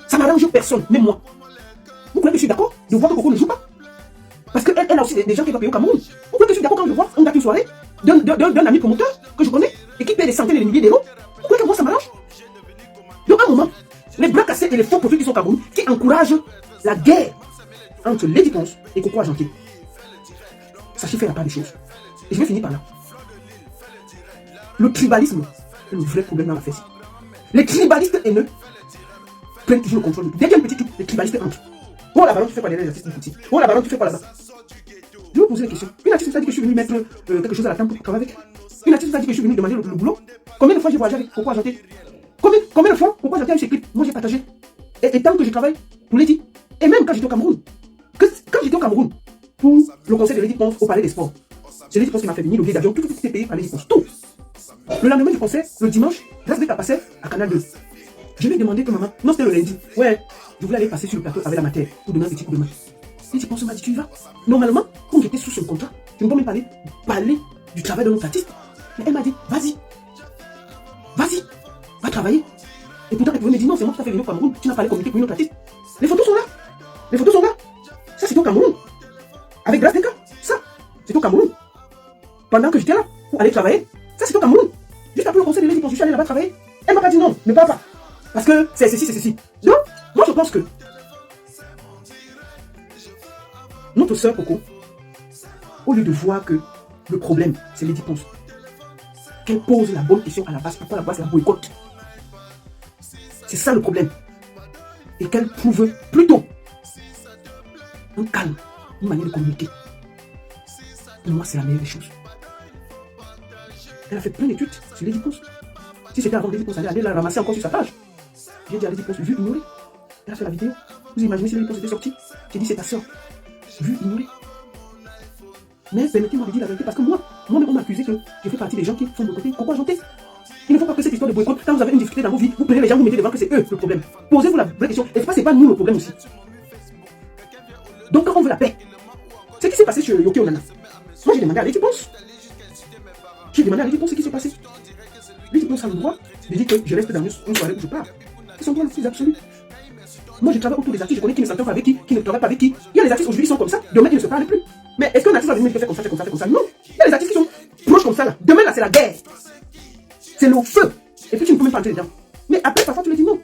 A: Ça n'arrange personne, même moi. Vous croyez que je suis d'accord de voir que Coco ne joue pas? Parce qu'elle a aussi des gens qui doivent payer au Cameroun. Vous croyez que je suis d'accord quand je vois on a une soirée d'un ami promoteur que je connais et qui paie des centaines et des milliers d'euros? Vous croyez que moi ça m'arrange? Donc à un moment, les bras cassés et les faux profils qui sont au Cameroun, qui encouragent la guerre entre Lady Ponce et Coco Argenté. Sachez faire la part des choses. Et je vais finir par là. Le tribalisme est le vrai problème dans la fête. Les tribalistes haineux prennent toujours le contrôle de tout. Dès qu'il y a une petite truc, les tribalistes entrent. Oh la ballon, tu fais quoi derrière les artistes petits? Oh la ballon, tu fais quoi là-bas? Je vais vous poser une question. Une artiste t'a dit que je suis venu mettre quelque chose à la table pour travailler avec. Une artiste t'a dit que je suis venu demander le boulot. Combien de fois j'ai voyagé avec Coco Argenté? Combien de fois Coco Argenté a eu ses clips? Moi j'ai partagé. Et tant que je travaille pour Lady, et même quand j'étais au Cameroun, pour le conseil de Lady Ponce au Palais des Sports, c'est Lady Ponce qui m'a fait venir le billet d'avion, tout était payé par Lady Ponce, tout. Le lendemain du concert, le dimanche, Rasbeka passait à Canal 2. Je lui ai demandé que maman, non c'était le lundi, ouais, je voulais aller passer sur le plateau avec la matière pour donner un petit coup de main. Lady Ponce m'a dit tu y vas. Normalement, comme j'étais sous son contrat, je ne peux même pas parler du travail de notre artiste. Mais elle m'a dit, vas-y, va travailler. Et pourtant, elle pouvait me dire non, c'est moi qui t'ai fait venir au Cameroun, tu n'as pas allé communiquer pour une autre artiste. Les photos sont là. Ça, c'est au Cameroun. Avec Rasbeka, ça, c'est au Cameroun. Pendant que j'étais là, pour aller travailler, ça, c'est au Cameroun. Juste après le conseil de Lady Ponce, je suis allé là-bas travailler. Elle m'a pas dit non, ne pars pas. Parce que c'est ceci. Donc, moi, je pense que notre sœur Coco, au lieu de voir que le problème, c'est Lady Ponce, qu'elle pose la bonne question à la base, pourquoi la base la boycotte. C'est ça le problème. Et qu'elle prouve plutôt un calme, une manière de communiquer. Pour moi, c'est la meilleure des choses. Elle a fait plein d'études sur Lady Ponce. Si c'était avant Lady Ponce, elle allait la ramasser encore sur sa page. J'ai dit à Lady Ponce, vue ignorée. Elle a fait la vidéo. Vous imaginez si Lady Ponce était sortie? J'ai dit, c'est ta soeur. Vue ignorée. Mais permettez-moi de dire la vérité parce que moi-même, on m'a accusé que je fais partie des gens qui font boycotter Coco Argenté. Il ne faut pas que cette histoire de boycott, quand vous avez une difficulté dans vos vies, vous prenez les gens, vous mettez devant que c'est eux le problème. Posez-vous la vraie question. Et c'est pas nous le problème aussi. Donc quand on veut la paix, ce qui s'est passé sur Yoki Onana, moi j'ai demandé à Lady Ponce. J'ai demandé à Lady Ponce ce qui s'est passé. Lady Ponce a le droit de dire que je reste dans une soirée où je pars. C'est son droit le plus absolu. Moi je travaille autour des artistes, je connais qui ne s'entendent pas avec qui ne travaillent pas avec qui. Il y a des artistes aujourd'hui qui sont comme ça, demain ils ne se parlent plus. Mais est-ce qu'un artiste va venir faire comme ça? Non. Il y a des artistes qui sont proches comme ça là. Demain là c'est la guerre. C'est le feu. Et puis tu ne peux même pas entrer dedans. Mais après parfois tu me dis non.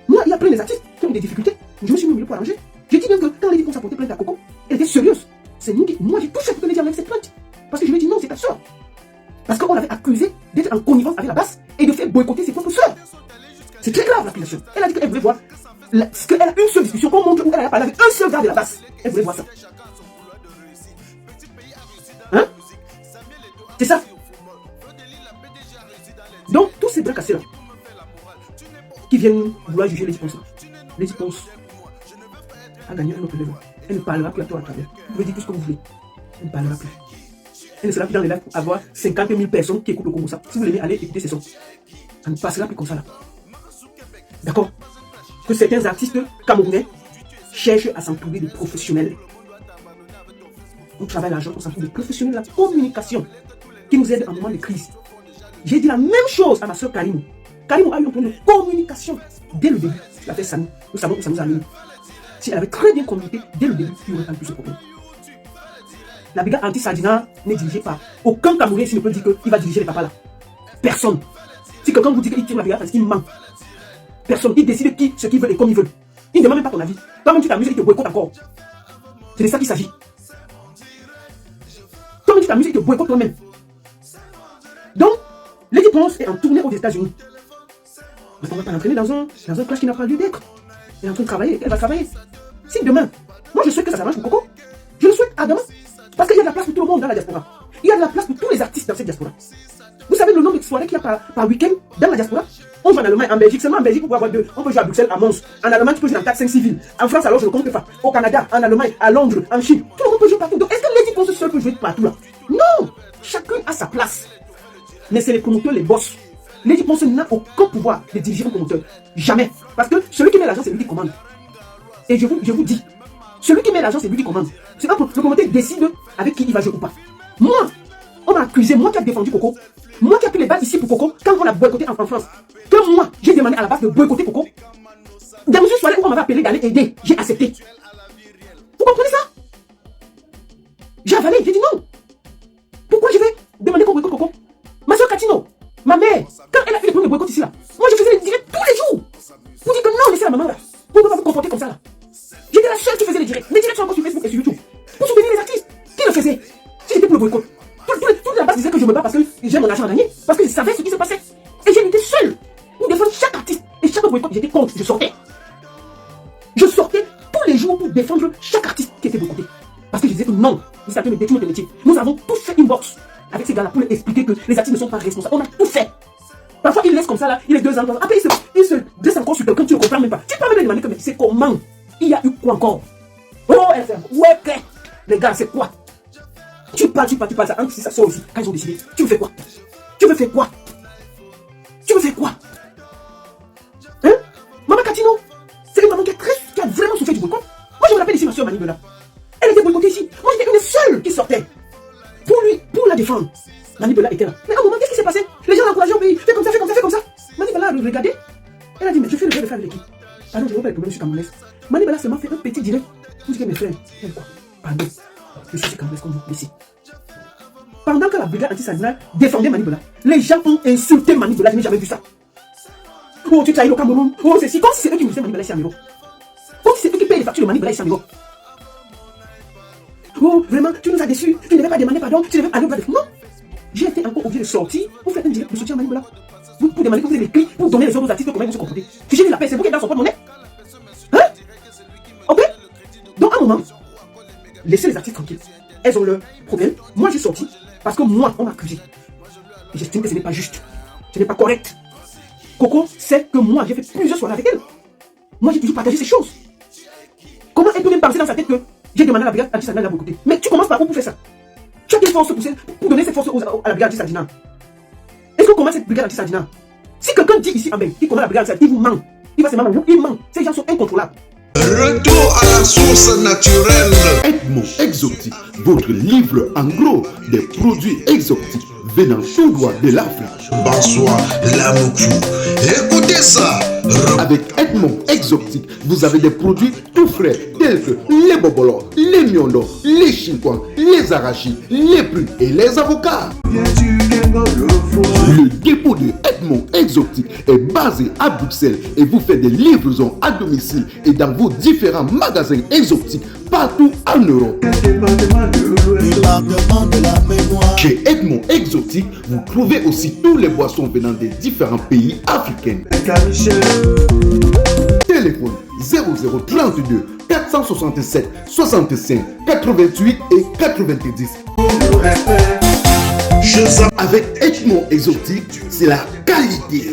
A: Moi il y a plein d'artistes qui ont des difficultés. Je me suis mis au milieu pour arranger. J'ai dit bien que quand Lady Ponce a porté plainte à Coco, elle était sérieuse. C'est nous qui. Moi j'ai tout fait pour que Lady enlève cette plainte. Parce que je lui ai dit non, c'est ta soeur. Parce qu'on l'avait accusé d'être en connivence avec la basse et de faire boycotter ses propres soeurs. C'est très grave l'accusation. Elle a dit qu'elle voulait voir qu'elle a une seule discussion qu'on montre où elle a parlé avec un seul gars de la basse. Elle voulait voir ça. Hein? C'est ça. Donc tous ces bras cassés là qui viennent vouloir juger Lady Ponce. Lady Ponce a gagné un autre level. Elle ne parlera plus à toi à travers. Vous pouvez dire tout ce que vous voulez. Elle ne parlera plus. Elle ne sera plus dans les lives pour avoir 50 000 personnes qui écoutent le Congo. Si vous voulez aller écouter ses sons, ça ne passera plus comme ça là. D'accord? Que certains artistes camerounais cherchent à s'entourer de professionnels. On travaille l'argent pour s'entourer de professionnels de la communication qui nous aident en moment de crise. J'ai dit la même chose à ma soeur Karim. Karim a eu un problème de communication dès le début. Elle a fait Samy. Nous savons que ça nous a amené. Si elle avait très bien communiqué dès le début, il n'y aurait pas eu ce problème. La brigade anti-Sardina n'est dirigée par aucun Camerounais qui ne peut dire qu'il va diriger les papas là. Personne. Si quelqu'un vous dit qu'il tire la brigade parce qu'il ment. Personne. Il décide ce qu'il veut et comme il veut. Il ne demande même pas ton avis. Toi-même tu t'amuses et il te boycotte encore. C'est de ça qu'il s'agit. Toi-même tu t'amuses et il te boycotte toi-même. Donc, Lady Ponce est en tournée aux États-Unis. Mais on ne va pas l'entraîner dans un clash qui n'a pas lieu d'être. Elle est en train de travailler, elle va travailler. Si demain, moi je souhaite que ça marche pour Coco, je le souhaite à demain. Parce qu'il y a de la place pour tout le monde dans la diaspora. Il y a de la place pour tous les artistes dans cette diaspora. Vous savez le nombre de soirées qu'il y a par week-end dans la diaspora? On va en Allemagne, en Belgique, seulement en Belgique, on peut avoir deux. On peut jouer à Bruxelles, à Mons. En Allemagne, tu peux jouer dans 4-5 villes. En France, alors je ne compte pas. Au Canada, en Allemagne, à Londres, en Chine. Tout le monde peut jouer partout. Donc est-ce que Lady Ponce seul peut jouer partout là? Non! Chacun a sa place. Mais c'est les promoteurs, les boss. Lady Ponce n'a aucun pouvoir de diriger un promoteur. Jamais. Parce que celui qui met l'argent, c'est lui qui commande. Et je vous dis, celui qui met l'argent, c'est lui qui commande. C'est un le promoteur décide avec qui il va jouer ou pas. Moi, on m'a accusé, moi qui ai défendu Coco, moi qui ai pris les bases ici pour Coco, quand on l'a boycotté en France, que moi, j'ai demandé à la base de boycotter Coco, dans une soirée où on m'avait appelé d'aller aider, j'ai accepté. Vous comprenez ça? J'ai avalé, j'ai dit non. Pourquoi je vais demander qu'on boycotte Coco? Ma soeur Katino, ma mère, quand elle a fait les premiers boycotts ici là, moi je faisais les directs tous les jours. Pour dire que non, laissez la maman là. Vous ne pouvez pas vous comporter comme ça là. J'étais la seule qui faisait boycott, j'étais contre, je sortais. Je sortais tous les jours pour défendre chaque artiste qui était boycotté. Parce que je disais que non, ils sont en train de détruire notre métier. Nous avons tous fait une box avec ces gars-là pour leur expliquer que les artistes ne sont pas responsables. On a tout fait. Parfois, ils laissent comme ça, là, il est 2 ans. Après, ils se laissent encore sur quelqu'un, tu ne comprends même pas. Tu peux même demander que c'est comment? Il y a eu quoi encore? Oh, ouais, les gars, c'est quoi? Tu parles, ça entre si ça sort ici. Quand ils ont décidé, tu veux faire quoi? Tu veux faire quoi? Hein? Maman Katino, c'est une maman qui a vraiment souffert du boycott. Moi, je me rappelle ici ma soeur Manibela. Elle était boycottée ici. Moi, j'étais une seule qui sortait. Pour la défendre. Manibela était là. Mais à un moment, qu'est-ce qui s'est passé? Les gens l'encourageaient au pays. Fais comme ça. Manibela a regardé. Elle a dit, mais je fais le rêve de faire avec qui? Pardon, je n'ai pas le problème sur Camerounais. Manibela seulement fait un petit direct. Vous dites, mes frères, quoi? Pardon, je suis Camerounais comme vous, ici. Pendant que la brigade anti-Sadina défendait Manibela, les gens ont insulté Manibela. Je n'ai jamais vu ça. Oh, tu trahis le Cameroun. Oh, c'est si. Comme si c'est eux qui nous faisaient Manibela ici en Europe. Comme si c'est eux qui payent les factures de Manibela ici en Europe. Oh, vraiment, tu nous as déçus. Tu ne devais pas demander pardon. Tu devais aller au bras de fou. Non. J'ai été encore obligé de sortir pour faire un direct de soutien à Manibela. Pour demander que vous avez écrit, pour donner les ordres aux artistes, comment ils vont se comporter. Si j'ai dit la paix, c'est vous qui êtes dans son porte-monnaie. Hein? Ok? Donc, à un moment, laissez les artistes tranquilles. Elles ont leur problème. Moi, j'ai sorti parce que moi, on m'a accusé. Et j'estime que ce n'est pas juste. Ce n'est pas correct. Coco sait que moi, j'ai fait plusieurs soirées avec elle. Moi, j'ai toujours partagé ces choses. Comment elle peut même penser dans sa tête que j'ai demandé à la brigade anti-Sadina de la boycotter? Mais tu commences par où pour faire ça? Tu as quelle force pour donner cette force à la brigade anti-Sadina? Est-ce qu'on commence cette brigade anti-Sadina? Si quelqu'un dit ici, il commence la brigade anti-Sadina, il vous ment. Il va se mentir, il ment. Ces gens sont incontrôlables.
E: Retour à la source naturelle.
I: Edmond Exotique, votre livre en gros des produits exotiques venant tout droit de l'Afrique.
E: Bonsoir, Lamoukou. Écoutez ça.
I: Avec Edmond Exotique, vous avez des produits tout frais tels que les bobolos, les miondo, les chinkwang, les arachis, les prunes et les avocats. Le dépôt de Edmond Exotique est basé à Bruxelles et vous fait des livraisons à domicile et dans vos différents magasins exotiques partout en Europe. Chez Edmond Exotique, vous trouvez aussi tous les boissons venant des différents pays africains. Téléphone 0032 467 65 88 et 90. Avec Edmond Exotique, c'est la qualité.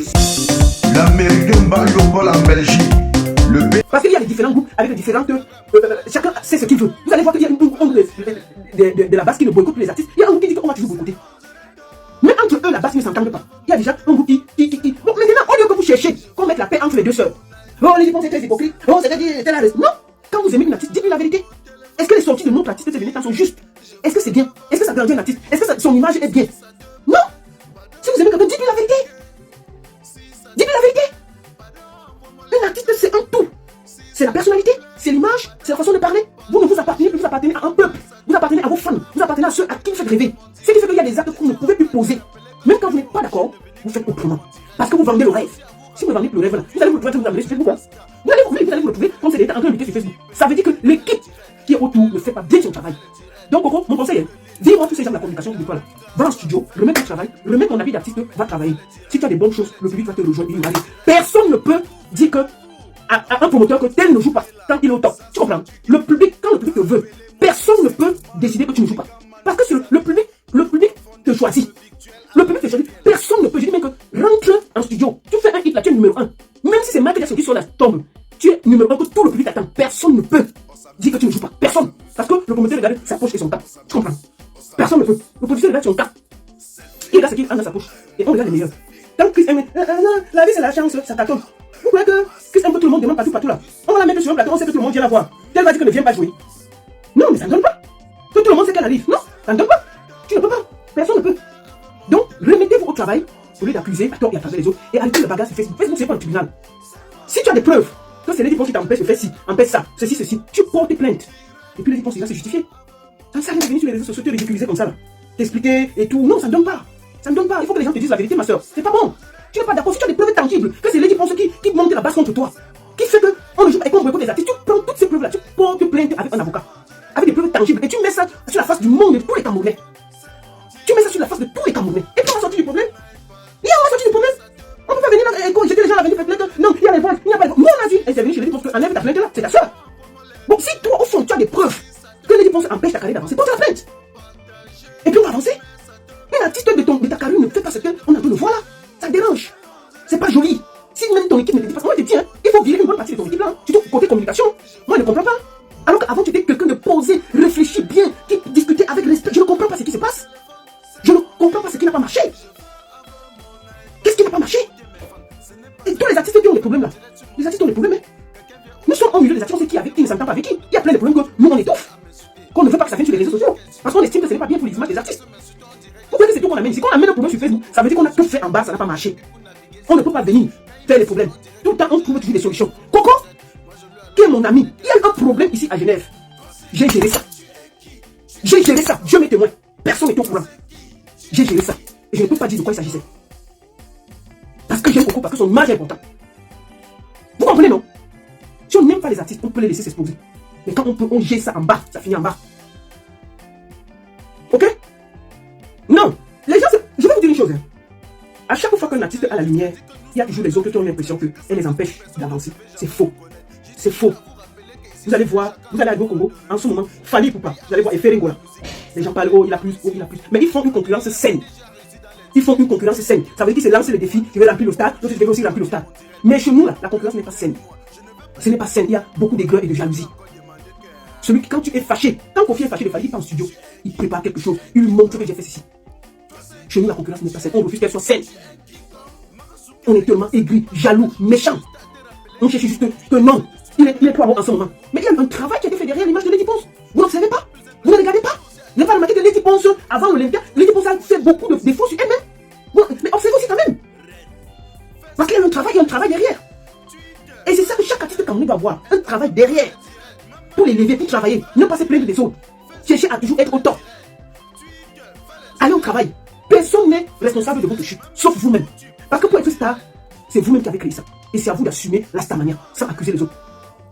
E: L'Américain Baliobol en Belgique.
A: Parce qu'il y a les différents groupes avec les différentes. Chacun sait ce qu'il veut. Vous allez voir qu'il y a une groupe de la base qui ne boycotte les artistes. Il y a un groupe qui dit qu'on va toujours boycotter. Mais entre eux, la base ne s'entendent pas. Il y a déjà un groupe qui. Bon, maintenant, au lieu que vous cherchez qu'on mette la paix entre les deux sœurs. Oh, les gens c'est très hypocrite. Oh, c'est la raison. Non! Quand vous aimez une artiste, dites-lui la vérité. Est-ce que les sorties de notre artiste ces derniers temps sont justes? Est-ce que c'est bien? Est-ce que ça grandit un artiste? Est-ce que son image est bien? Non! Si vous aimez quelqu'un, dites-lui la vérité. Dites-lui la vérité. Un artiste, c'est un tout. C'est la personnalité, c'est l'image, c'est la façon de parler. Vous ne vous appartenez plus, vous appartenez à un peuple. Vous appartenez à vos fans. Vous appartenez à ceux à qui vous faites rêver. Ce qui fait qu'il y a des actes que vous ne pouvez plus poser. Même quand vous n'êtes pas d'accord, vous faites autrement. Parce que vous vendez le rêve. Si vous ne vendez plus le rêve, là, vous allez vous le amener sur Facebook. Hein. Vous allez vous le trouver comme c'est l'État en train de lutter sur Facebook. Ça veut dire que l'équipe qui est autour ne fait pas bien son travail. Donc, Coco, mon conseil est, dis-moi tous ces gens de la communication de toi là. Va en studio, remets ton travail, remets ton habit d'artiste, va travailler. Si tu as des bonnes choses, le public va te rejoindre. Personne ne peut dire que à un promoteur que tel ne joue pas quand il est au top. Tu comprends? Le public, quand le public te veut, personne ne peut décider que tu ne joues pas. Parce que le public te choisit. Le public te choisit. Personne ne peut. Je dis même que rentre en studio. Tu fais un hit là, tu es numéro 1. Même si c'est Michael Jackson qui sur la tombe, tu es numéro 1 que tout le public attend. Personne ne peut dire que tu ne joues pas. Personne. Parce que le promoteur regarde sa poche et son cas. Tu comprends? Personne ne peut. Le producteur regarde son cas. Il regarde ce qu'il a dans sa poche. Et on regarde les meilleurs. Quand Chris aime, la vie c'est la chance, ça cartonne. Vous croyez que Chris aime que tout le monde demande partout là? On va la mettre sur un plateau, on sait que tout le monde vient la voir. Elle va dire qu'elle ne vient pas jouer. Non, mais ça ne donne pas. Que tout le monde sait qu'elle arrive. Non, ça ne donne pas. Tu ne peux pas. Personne ne peut. Donc, remettez-vous au travail au lieu d'accuser à tort et à travers les autres et arrêtez le bagage sur Facebook. Facebook, c'est pas le tribunal. Si tu as des preuves que c'est les dépôts qui t'empêchent de faire ci, empêche ça, ceci, tu portes plainte. Et puis les dépôts, c'est justifié. Ça ne sert à rien de venir sur les réseaux sociaux te ridiculiser comme ça là. T'expliquer et tout. Non, ça ne donne pas. Ça ne donne pas. Il faut que les gens te disent la vérité, ma soeur. C'est pas bon. Tu n'es pas d'accord. Si tu as des preuves tangibles que c'est Lady Ponce qui monte la base contre toi, qui fait qu'on ne joue pas et qu'on boycotte les artistes, tu prends toutes ces preuves-là, tu portes plainte avec un avocat, avec des preuves tangibles, et tu mets ça sur la face du monde de tous les Camerounais. Tu mets ça sur la face de tous les Camerounais. Et puis on va sortir du problème. On va sortir du problème. On ne peut pas venir là et jeter les gens à la venir faire plainte. Non, il y y a des points, il n'y a pas de... Moi, on a dit, elle s'est venue chez Lady Ponce, enlève ta plainte là, c'est ta soeur. Bon, si toi, au fond, tu as des preuves que Lady Ponce empêche ta carrière d'avancer, porte la plainte. Et puis on va avancer. Une artiste de ta carrière ne fait pas ce qu'on a de le voir là. Ça dérange. C'est pas joli. Si même ton équipe ne te dit pas, moi je te dis, hein, il faut virer une bonne partie de ton équipe là, hein, surtout côté communication. Moi je ne comprends pas. Alors qu'avant tu étais quelqu'un de posé, réfléchi bien, qui discutait avec respect. Je ne comprends pas ce qui se passe. Je ne comprends pas ce qui n'a pas marché. Qu'est-ce qui n'a pas marché? Et tous les artistes qui ont des problèmes là, les artistes ont des problèmes. Hein. Nous sommes au milieu des artistes qui ne s'entendent pas avec qui. Il y a plein de problèmes que nous on étouffe. Qu'on ne veut pas que ça vienne sur les réseaux sociaux. Parce qu'on estime que ce n'est pas bien pour les images des artistes. Vous voyez que c'est tout qu'on amène ici. Quand on amène un problème sur Facebook, ça veut dire qu'on a tout fait en bas, ça n'a pas marché. On ne peut pas venir faire les problèmes. Tout le temps, on trouve toujours des solutions. Coco, qui est mon ami, il y a un problème ici à Genève. J'ai géré ça. J'ai géré ça. Dieu m'est témoin. Personne n'est au courant. J'ai géré ça. Et je ne peux pas dire de quoi il s'agissait. Parce que j'aime Coco, parce que son image est importante. Vous comprenez, non? Si on n'aime pas les artistes, on peut les laisser s'exposer. Mais quand on gère ça en bas, ça finit en bas. Ok? Non. Les gens, je vais vous dire une chose. Hein. À chaque fois qu'un artiste a la lumière, il y a toujours les autres qui ont l'impression qu'elle les empêche d'avancer. C'est faux. C'est faux. Vous allez voir, vous allez aller au Congo, en ce moment, Fali Poupa, vous allez voir Eferingola. Les gens parlent, oh il a plus, oh il a plus. Mais ils font une concurrence saine. Ils font une concurrence saine. Ça veut dire qu'ils se lancent le défi, je vais remplir le stade, l'autre je vais aussi remplir le stade. Mais chez nous là, la concurrence n'est pas saine. Ce n'est pas saine, il y a beaucoup d'aigreur et de jalousie. Celui qui, quand tu es fâché, quand Kofi est fâché de Fali, il part en studio, il prépare quelque chose, il lui montre que j'ai fait ceci. Chez nous, la concurrence n'est pas saine. On refuse qu'elle soit saine. On est tellement aigri, jaloux, méchant. On cherche juste que non, il est trop en ce moment. Mais il y a un travail qui a été fait derrière l'image de Lady Ponce. Vous n'observez pas? Vous ne regardez pas? Vous n'avez pas remarqué que Lady Ponce, avant l'Olympia, Lady Ponce a fait beaucoup de défauts sur elle-même. Mais observez aussi quand même. Parce qu'il y a un travail derrière. Et c'est ça que chaque artiste camerounais doit avoir. Un travail derrière. Pour les lever, pour travailler. Ne pas se plaindre des autres. Cherchez à toujours être au top. Allez au travail. Personne n'est responsable de votre chute, sauf vous-même. Parce que pour être star, c'est vous-même qui avez créé ça. Et c'est à vous d'assumer la star mania, sans accuser les autres.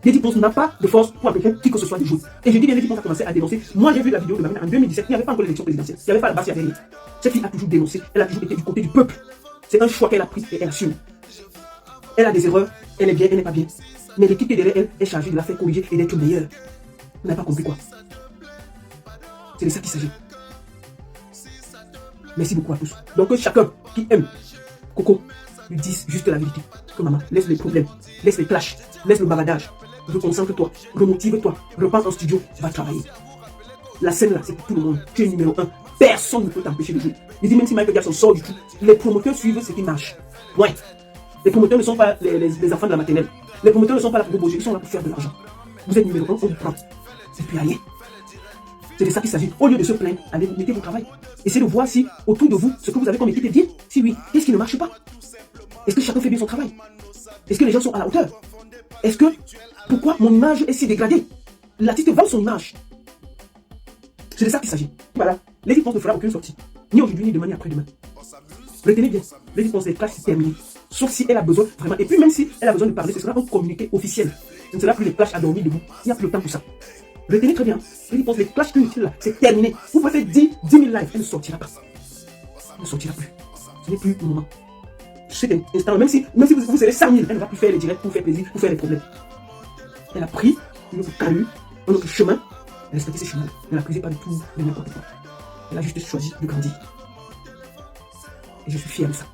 A: Lady Ponce n'a pas de force pour empêcher qui que ce soit de jouer. Et je dis bien, Lady Ponce a commencé à dénoncer. Moi, j'ai vu la vidéo de Marina en 2017, il n'y avait pas encore l'élection présidentielle. Il n'y avait pas la base, il n'y avait rien. Cette fille a toujours dénoncé, elle a toujours été du côté du peuple. C'est un choix qu'elle a pris et elle assume. Elle a des erreurs, elle est bien, elle n'est pas bien. Mais l'équipe qui est derrière elle est chargée de la faire corriger et d'être meilleure. Vous n'avez pas compris quoi? C'est de ça qu'il s'agit. Merci beaucoup à tous. Donc que chacun qui aime Coco lui dise juste la vérité. Que maman, laisse les problèmes, laisse les clashs, laisse le bavardage. Reconcentre-toi, remotive-toi, repars en studio, va travailler. La scène là, c'est pour tout le monde. Tu es numéro 1. Personne ne peut t'empêcher de jouer. Je dis même si Michael Jackson sort du tout, les promoteurs suivent ce qui marche. Ouais. Les promoteurs ne sont pas les enfants de la maternelle. Les promoteurs ne sont pas là pour bouger, ils sont là pour faire de l'argent. Vous êtes numéro 1, on vous prend. Et puis allez. C'est de ça qu'il s'agit. Au lieu de se plaindre, allez, mettez vos travail. Essayez de voir si, autour de vous, ce que vous avez comme équipe est bien. Si oui, qu'est-ce qui ne marche pas? Est-ce que chacun fait bien son travail? Est-ce que les gens sont à la hauteur? Est-ce que, pourquoi mon image est si dégradée? L'artiste vend son image. C'est de ça qu'il s'agit. Voilà. Lady Ponce ne fera aucune sortie. Ni aujourd'hui, ni demain, ni après-demain. Retenez bien. Lady Ponce, les classes, c'est terminé. Sauf si elle a besoin, vraiment. Et puis même si elle a besoin de parler, ce sera un communiqué officiel. Ce ne sera plus les clashs à dormir debout. Il n'y a plus le temps pour ça. Retenez très bien. Lady Ponce, les clashs inutiles là, c'est terminé. Vous pouvez faire 10 000 lives. Elle ne sortira pas. Elle ne sortira plus. Ce n'est plus le moment. Cet instant, même si vous serez 100 000, elle ne va plus faire les directs pour faire plaisir, pour faire les problèmes. Elle a pris une autre carrure, un autre chemin. Elle respecte ses chemins. Elle n'accusait pas du tout de n'importe quoi. Elle a juste choisi de grandir. Et je suis fier de ça.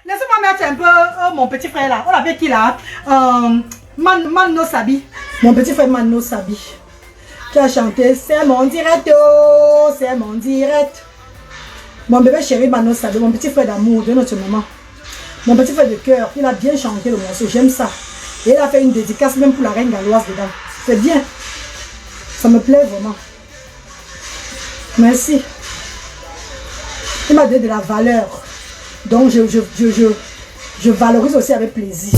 J: Laissez-moi mettre un peu mon petit frère là. On l'appelle qui là? Mano Sabi. Mon petit frère Mano Sabi. Qui a chanté c'est mon direct, oh, c'est mon direct. Mon bébé chéri Mano Sabi, mon petit frère d'amour de notre maman. Mon petit frère de cœur, il a bien chanté le morceau, j'aime ça. Et il a fait une dédicace même pour la reine galloise dedans. C'est bien. Ça me plaît vraiment. Merci. Il m'a donné de la valeur. Donc je valorise aussi avec plaisir.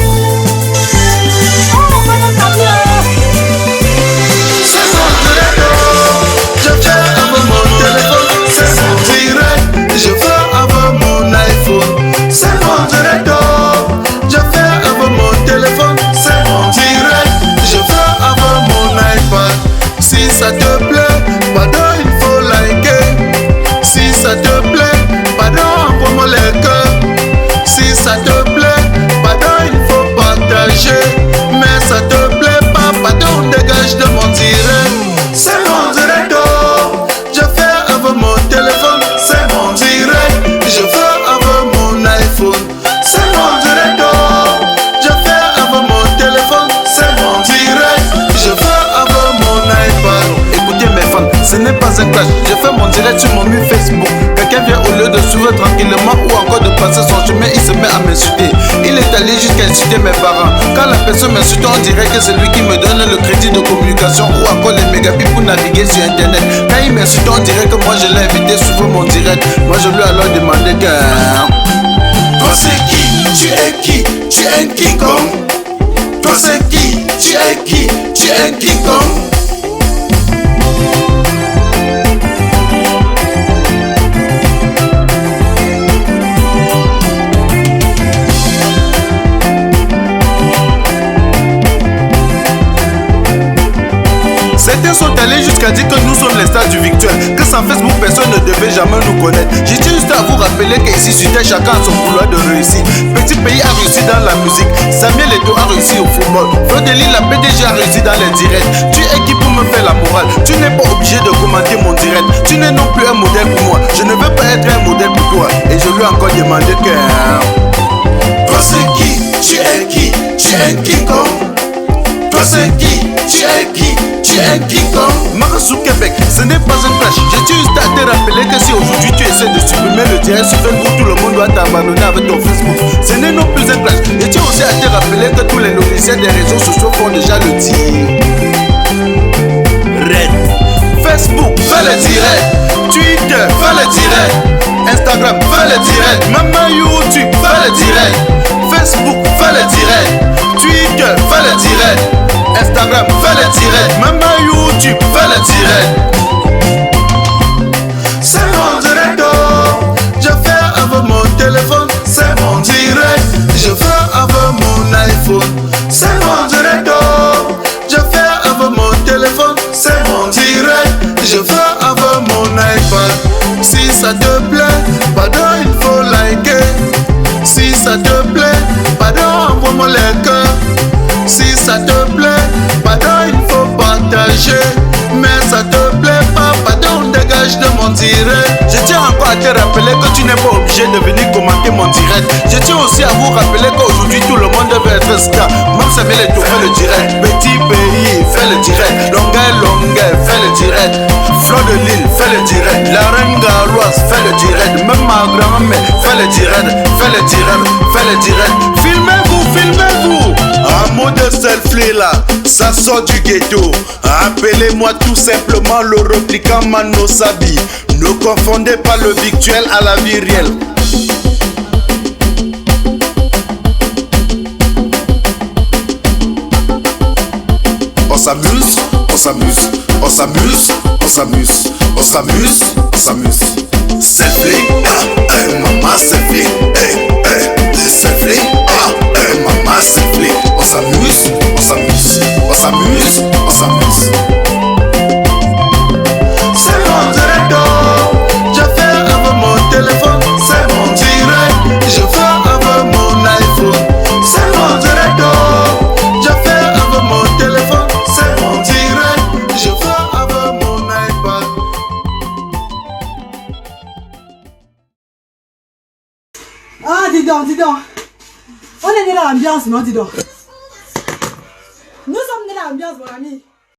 E: C'est mon direct, je fais avec mon téléphone. C'est mon direct, je fais avec mon iPhone. C'est mon direct, je fais avec mon téléphone. C'est mon direct, je fais avec mon iPad. Si ça te plaît, pardon, il faut liker. Si ça te plaît, pardon, envoie-moi les cœurs. Si ça te plaît, pardon, il faut direct sur mon mur Facebook. Quelqu'un vient au lieu de suivre tranquillement ou encore de passer son chemin, il se met à m'insulter. Il est allé jusqu'à insulter mes parents. Quand la personne m'insulte, on dirait que c'est lui qui me donne le crédit de communication ou encore les mégabits pour naviguer sur internet. Quand il m'insulte, on dirait que moi je l'ai invité sur mon direct. Moi je lui ai alors demandé que... Toi c'est qui? Tu es qui? Tu es un King Kong. Toi c'est qui? Tu es qui? Tu es un King Kong. Certains sont allés jusqu'à dire que nous sommes les stars du virtuel, que sans Facebook personne ne devait jamais nous connaître. J'ai juste à vous rappeler qu'ici sur Terre chacun a son couloir de réussite. Petit pays a réussi dans la musique, Samuel Eto'o a réussi au football, Flo de Lille la PDG a réussi dans les directs. Tu es qui pour me faire la morale? Tu n'es pas obligé de commenter mon direct. Tu n'es non plus un modèle pour moi. Je ne veux pas être un modèle pour toi. Et je lui ai encore demandé que... Toi c'est qui? Tu es qui? Tu es un King Kong. Toi c'est qui? Tu es qui? Tu es un King Kong. Marasou Québec, ce n'est pas un clash. J'ai juste à te rappeler que si aujourd'hui tu essaies de supprimer le direct sur Facebook, tout le monde doit t'abandonner avec ton Facebook. Ce n'est non plus un clash. Et tu aussi à te rappeler que tous les logiciels des réseaux sociaux font déjà le tir. Red. Facebook, fais le direct. Twitter, fais le direct. Instagram, fais le direct. Même YouTube, fais le direct. Facebook, fais le direct. Twitter, fais le direct. Instagram, fais le direct. Même YouTube, fais le direct. C'est mon direct. Je fais avec mon téléphone. C'est mon direct. Je fais avec mon iPhone. C'est mon direct. Je fais avec mon téléphone. C'est mon direct. Je fais avec mon iPad. Si ça te plaît, pardon, il faut liker. Si ça te plaît, pardon, envoie-moi les cœurs. Si ça te plaît, pardon, il faut partager. Mais ça te plaît pas, pardon, dégage de mon direct. Je tiens encore à te rappeler que tu n'es pas obligé de venir commenter mon direct. Je tiens aussi à vous rappeler qu'aujourd'hui tout le monde veut être star. Même Samuel Eto'o fait le direct. Petit pays fait le direct. Longueuil fait le direct. Flo de Lille fait le direct. La reine Galloise fait le direct. Même ma grand-mère fait le direct. Fait le direct. Fait le direct. Filmez-vous, filmez-vous. Un mot de selfie là, ça sort du ghetto. Appelez-moi tout simplement le replicant Mano Sabi. Ne confondez pas le virtuel à la vie réelle. On s'amuse, on s'amuse, on s'amuse, on s'amuse, on s'amuse, on s'amuse. Selfie, maman selfie, selfie, maman selfie. On s'amuse, on s'amuse, on s'amuse, on s'amuse. C'est mon direct, je fais avec mon téléphone. C'est mon direct, je fais avec mon iPhone. C'est mon direct, je fais avec mon téléphone. C'est mon direct, je fais avec mon iPad.
J: Ah, dis donc, dis donc. On est dans l'ambiance, non, dis donc. Nous sommes dans l'ambiance, mon ami.